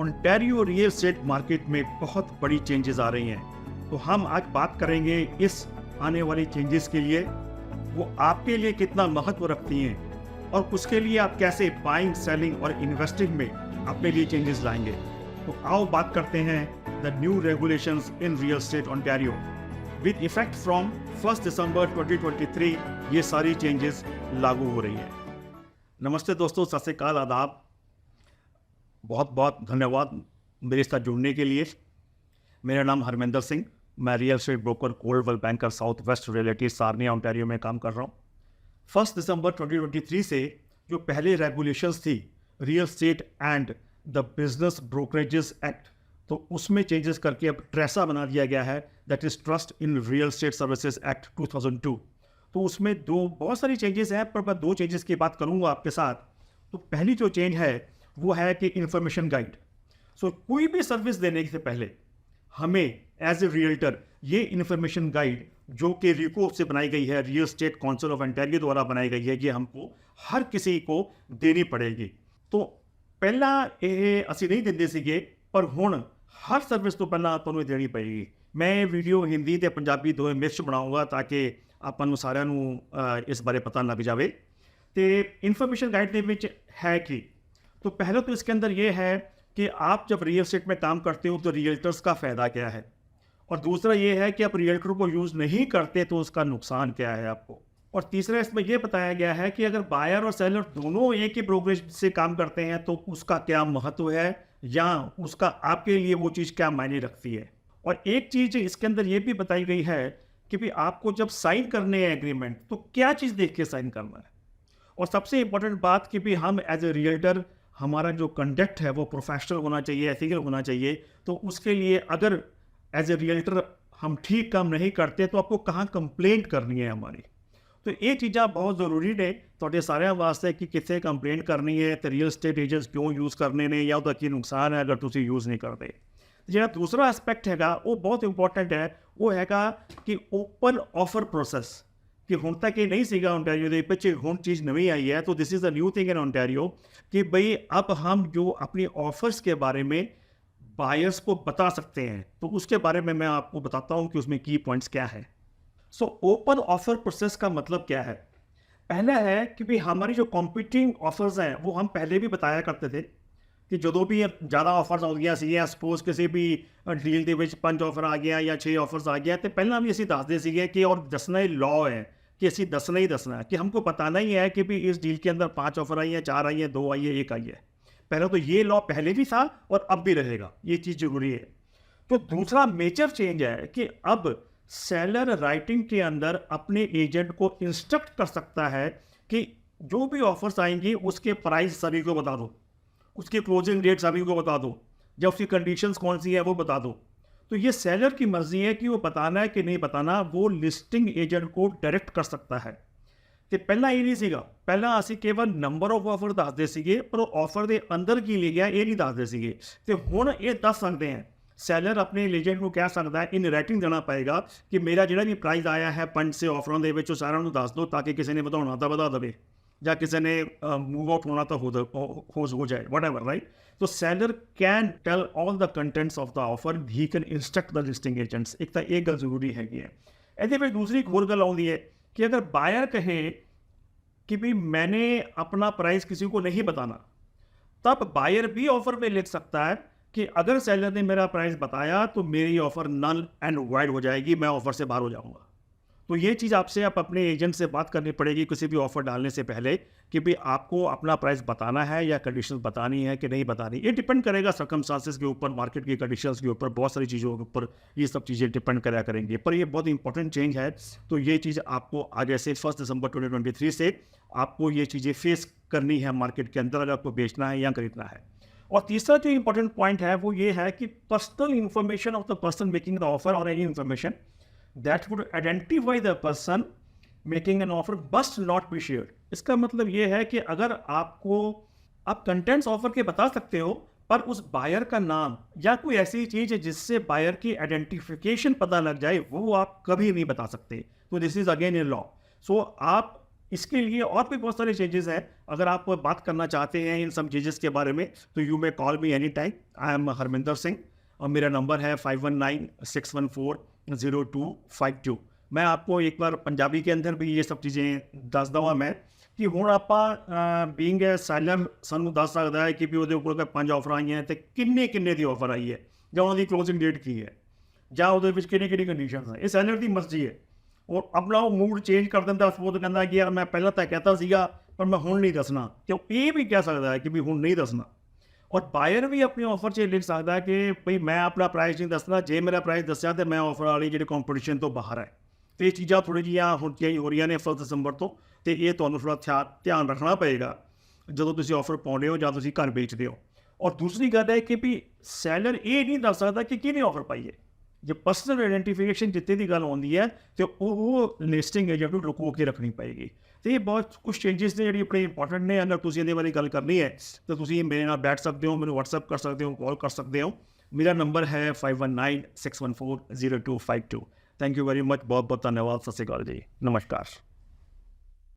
Ontario real estate market में बहुत बड़ी चेंजेस आ रही हैं। तो हम आज बात करेंगे इस आने वाली चेंजेस के लिए वो आपके लिए कितना महत्व रखती हैं और उसके लिए आप कैसे बाइंग, सेलिंग और इन्वेस्टिंग में अपने लिए चेंजेस लाएंगे। तो आओ बात करते हैं the new regulations in real estate Ontario with effect from 1 दिसंबर 2023। ये सारी चेंजेस लागू हो रही हैं। नमस्ते दोस्तों, सत श्री अकाल, आदाब। बहुत बहुत धन्यवाद मेरे साथ जुड़ने के लिए। मेरा नाम हरमिंदर सिंह, मैं real estate broker Coldwell Banker South West Realty Sarnia Ontario में काम कर रहा हूँ। 1 दिसंबर 2023 से जो पहले रेगुलेशंस थी real estate and the business brokerages act, तो उसमें चेंजेस करके अब ट्रेसा बना दिया गया है, that is trust in real estate services act 2002। तो उसमें बहुत सारी चेंजेस हैं, पर मैं दो चेंजेस की बात करूंगा आपके साथ। तो पहली जो चेंज है वो है कि इंफॉर्मेशन गाइड। कोई भी सर्विस देने से पहले हमें एज ए रियल्टर ये इंफॉर्मेशन गाइड जो कि रिको से बनाई गई है, real estate council of Ontario द्वारा बनाई गई है, ये हमको हर किसी को देनी पड़ेगी। तो पहला ये असी नहीं देंदे सीगे, पर हुण हर सर्विस तो पहला आपको देनी पड़ेगी। मैं वीडियो हिंदी ते पंजाबी दोवें मिक्स बनाऊंगा ताकि ਆਪਾਂ ਨੂੰ ਸਾਰਿਆਂ ਨੂੰ इस बारे पता लग जाए। तो इंफॉर्मेशन गाइड ਦੇ ਵਿੱਚ है कि तो पहले तो इसके अंदर ये है कि आप जब रियल एस्टेट में काम करते हो तो रियल्टर्स का फ़ायदा क्या है, और दूसरा ये है कि आप रियल्टर को यूज़ नहीं करते तो उसका नुकसान क्या है आपको, और तीसरा इसमें यह बताया गया है कि अगर बायर और सेलर दोनों एक ही ब्रोकरेज से काम करते हैं तो उसका क्या महत्व है या उसका आपके लिए वो चीज़ क्या मायने रखती है। और एक चीज़ इसके अंदर ये भी बताई गई है कि भाई आपको जब साइन करने हैं एग्रीमेंट तो क्या चीज़ देख के साइन करना है। और सबसे इंपॉर्टेंट बात कि भाई हम एज ए रियल्टर हमारा जो कंडक्ट है वो प्रोफेशनल होना चाहिए, एथिकल होना चाहिए। तो उसके लिए अगर एज ए रियल्टर हम ठीक काम नहीं करते तो आपको कहाँ कंप्लेंट करनी है हमारी। तो ये चीज़ा बहुत ज़रूरी ने तुहाडे सारिਆਂ वास्ते कि कित्थे कंप्लेंट करनी है, तो रियल एस्टेट एजेंट्स क्यों यूज़ करने ने या उसका की नुकसान है अगर तुसीं यूज़ नहीं करते। जो दूसरा एस्पैक्ट हैगा वो बहुत इंपॉर्टेंट है, वो हैगा कि ओपन ऑफर प्रोसैस कि हुण तक ये नहीं सीगा ओंटारियो दे पिछे, हुण चीज़ नवी आई है। तो this is a new thing in Ontario कि भाई अब हम जो अपनी ऑफर्स के बारे में बायर्स को बता सकते हैं। तो उसके बारे में मैं आपको बताता हूँ कि उसमें की पॉइंट्स क्या है। ओपन ऑफर प्रोसेस का मतलब क्या है। पहला है कि भाई हमारी जो कॉम्पीटिंग ऑफर्स हैं वो हम पहले भी बताया करते थे कि जो भी ज़्यादा ऑफर्स आ गया सी, सपोज किसी भी डील के 5 ऑफर आ गया या 6 ऑफर्स आ गया, तो पहला भी असी दसते सीगे कि और दसना ही लॉ है कि असी दसना ही दसना है कि हमको बताना ही है कि भी इस डील के अंदर 5 ऑफर आई है, 4 आई है, 2 आई है, 1 आई है। पहले तो ये लॉ पहले भी था और अब भी रहेगा, ये चीज़ जरूरी है। तो दूसरा मेजर चेंज है कि अब सेलर राइटिंग के अंदर अपने एजेंट को इंस्ट्रक्ट कर सकता है कि जो भी ऑफर्स आएंगी उसके प्राइस सभी को बता दो, उसकी क्लोजिंग डेट सभी को बता दो, या उसकी कंडीशंस कौन सी है वो बता दो। तो ये सेलर की मर्जी है कि वो बताना है कि नहीं बताना, वो लिस्टिंग एजेंट को डायरेक्ट कर सकता है। कि पहला ये नहीं सीगा, पहला असी केवल नंबर ऑफ ऑफर दसदे सीगे पर ऑफर के अंदर की लिखा ये नहीं दसदे सीगे। तो हुण ये दस सकते हैं, सैलर अपने एजेंट को कह सकता है, इन राइटिंग देना पएगा कि मेरा जो भी प्राइस आया है 5 से ऑफरों के सारा दस दो ताकि किसी ने बढ़ाना तो बढ़ा दे या किसी ने मूव आउट होना तो हो जाए, वट एवर, राइट। तो seller can tell all the contents of the offer, he can instruct the listing agents. एक तो एक गल जरूरी हैगी है। ये दूसरी एक होर गल आती है कि अगर बायर कहे कि भी मैंने अपना प्राइस किसी को नहीं बताना, तब बायर भी ऑफर में लिख सकता है कि अगर सेलर ने मेरा प्राइस बताया तो मेरी ऑफर नल एंड वाइड हो जाएगी, मैं ऑफर से बाहर हो जाऊंगा। तो ये चीज़ आपसे आप अपने एजेंट से बात करनी पड़ेगी किसी भी ऑफर डालने से पहले कि भाई आपको अपना प्राइस बताना है या कंडीशंस बतानी है कि नहीं बतानी। ये डिपेंड करेगा सर्कमस्टांसेस के ऊपर, मार्केट की कंडीशंस के ऊपर, बहुत सारी चीज़ों के ऊपर ये सब चीज़ें डिपेंड करा करेंगे। पर ये बहुत इंपॉर्टेंट चेंज है। तो ये चीज़ आपको आगे से 1 दिसंबर 2023 से आपको ये चीज़ें फेस करनी है मार्केट के अंदर अगर आपको बेचना है या खरीदना है। और तीसरा जो इंपॉर्टेंट पॉइंट है वो ये है कि personal information of the person making the offer और any information that would identify the person making an offer must not be shared। इसका मतलब ये है कि अगर आप कंटेंट्स ऑफर के बता सकते हो पर उस बायर का नाम या कोई ऐसी चीज़ है जिससे बायर की आइडेंटिफिकेशन पता लग जाए वो आप कभी नहीं बता सकते। तो this is again a law. आप इसके लिए और भी बहुत सारे चेंजेस हैं। अगर आप बात करना चाहते हैं इन सब चेंजेस के बारे में तो you may call me any time. I am Harminder Singh और मेरा नंबर है 5196140252। मैं आपको एक बार पंजाबी के अंदर भी ये सब चीज़ें दस दवा मैं कि ਹੁਣ ਆਪਾਂ ਬੀਇੰਗ ਅ ਸੈਲਰ ਸਾਨੂੰ ਦੱਸ ਸਕਦਾ ਹੈ ਕਿ ਵੀ ਉਹਦੇ ਕੋਲ 5 ਆਫਰ ਆਈਆਂ ਤੇ ਕਿੰਨੇ ਦੀ ਆਫਰ ਆਈ ਹੈ ਜਾਂ ਉਹਨਾਂ ਦੀ ਕਲੋਜ਼ਿੰਗ ਡੇਟ ਕੀ ਹੈ ਜਾਂ ਉਹਦੇ ਵਿੱਚ ਕਿਹੜੀ ਕੰਡੀਸ਼ਨਸ ਹੈ। ਇਹ ਸੈਲਰ ਦੀ ਮਰਜ਼ੀ ਹੈ ਔਰ ਆਪਣਾ ਉਹ ਮੂਡ ਚੇਂਜ ਕਰ ਦਿੰਦਾ। ਸਪੋਜ਼ ਕਹਿੰਦਾ ਕਿ ਯਾਰ ਮੈਂ ਪਹਿਲਾਂ ਤਾਂ ਕਹਿਤਾ ਸੀਗਾ ਪਰ ਮੈਂ ਹੁਣ ਨਹੀਂ ਦੱਸਣਾ, ਤੇ ਉਹ ਇਹ ਵੀ ਕਹਿ ਸਕਦਾ ਹੈ ਕਿ ਵੀ ਹੁਣ ਨਹੀਂ ਦੱਸਣਾ। ਔਰ ਬਾਇਰ ਵੀ ਆਪਣੀ ਆਫਰ 'ਚ ਲਿਖ ਸਕਦਾ ਕਿ ਭਈ ਮੈਂ ਆਪਣਾ ਪ੍ਰਾਈਸ ਨਹੀਂ ਦੱਸਣਾ, ਜੇ ਮੇਰਾ ਪ੍ਰਾਈਸ ਦੱਸਿਆ ਤਾਂ ਮੈਂ ਆਫਰ ਵਾਲੀ ਜਿਹੜੀ ਕੰਪੀਟੀਸ਼ਨ ਤੋਂ ਬਾਹਰ ਹੈ। ਤੇ ਇਹ ਚੀਜ਼ਾਂ ਥੋੜ੍ਹੀ ਜਿਹੀਆਂ ਹੁਣ ਚੇਂਜ ਹੋ ਰਹੀਆਂ ਨੇ 1 ਦਸੰਬਰ ਤੋਂ, ਤੇ ਇਹ ਤੁਹਾਨੂੰ ਥੋੜ੍ਹਾ ਧਿਆਨ ਰੱਖਣਾ ਪਏਗਾ ਜਦੋਂ ਤੁਸੀਂ ਆਫਰ ਪਾਉਂਦੇ ਹੋ ਜਾਂ ਤੁਸੀਂ ਘਰ ਵੇਚਦੇ ਹੋ। ਔਰ ਦੂਸਰੀ ਗੱਲ ਹੈ ਕਿ ਵੀ ਸੈਲਰ ਇਹ ਨਹੀਂ ਦੱਸ ਸਕਦਾ ਕਿ ਕਿਹਨੇ ਆਫਰ ਪਾਈ ਹੈ। ਜੇ ਪਰਸਨਲ ਆਈਡੈਂਟੀਫਿਕੇਸ਼ਨ ਜਿੱਤੇ ਦੀ ਗੱਲ ਆਉਂਦੀ ਹੈ ਤੇ ਉਹ ਲਿਸਟਿੰਗ ਏਜੰਟ ਨੂੰ ਲੁਕੋ ਕੇ ਰੱਖਣੀ ਪਏਗੀ। ਤੇ ਇਹ ਬਹੁਤ ਕੁਝ ਚੇਂਜਸ ਨੇ ਜਿਹੜੀ ਆਪਣੇ ਇੰਪੋਰਟੈਂਟ ਨੇ। ਅਗਰ ਤੁਸੀਂ ਇਹਦੇ ਬਾਰੇ ਗੱਲ ਕਰਨੀ ਹੈ ਤਾਂ ਤੁਸੀਂ ਮੇਰੇ ਨਾਲ ਬੈਠ ਸਕਦੇ ਹੋ, ਮੈਨੂੰ WhatsApp ਕਰ ਸਕਦੇ ਹੋ, ਕਾਲ ਕਰ ਸਕਦੇ ਹੋ। ਮੇਰਾ ਨੰਬਰ ਹੈ 5196140252। Thank you very much. ਬਹੁਤ ਬਹੁਤ ਧੰਨਵਾਦ। ਸਤਿ ਸ਼੍ਰੀ ਅਕਾਲ ਜੀ। ਨਮਸਕਾਰ।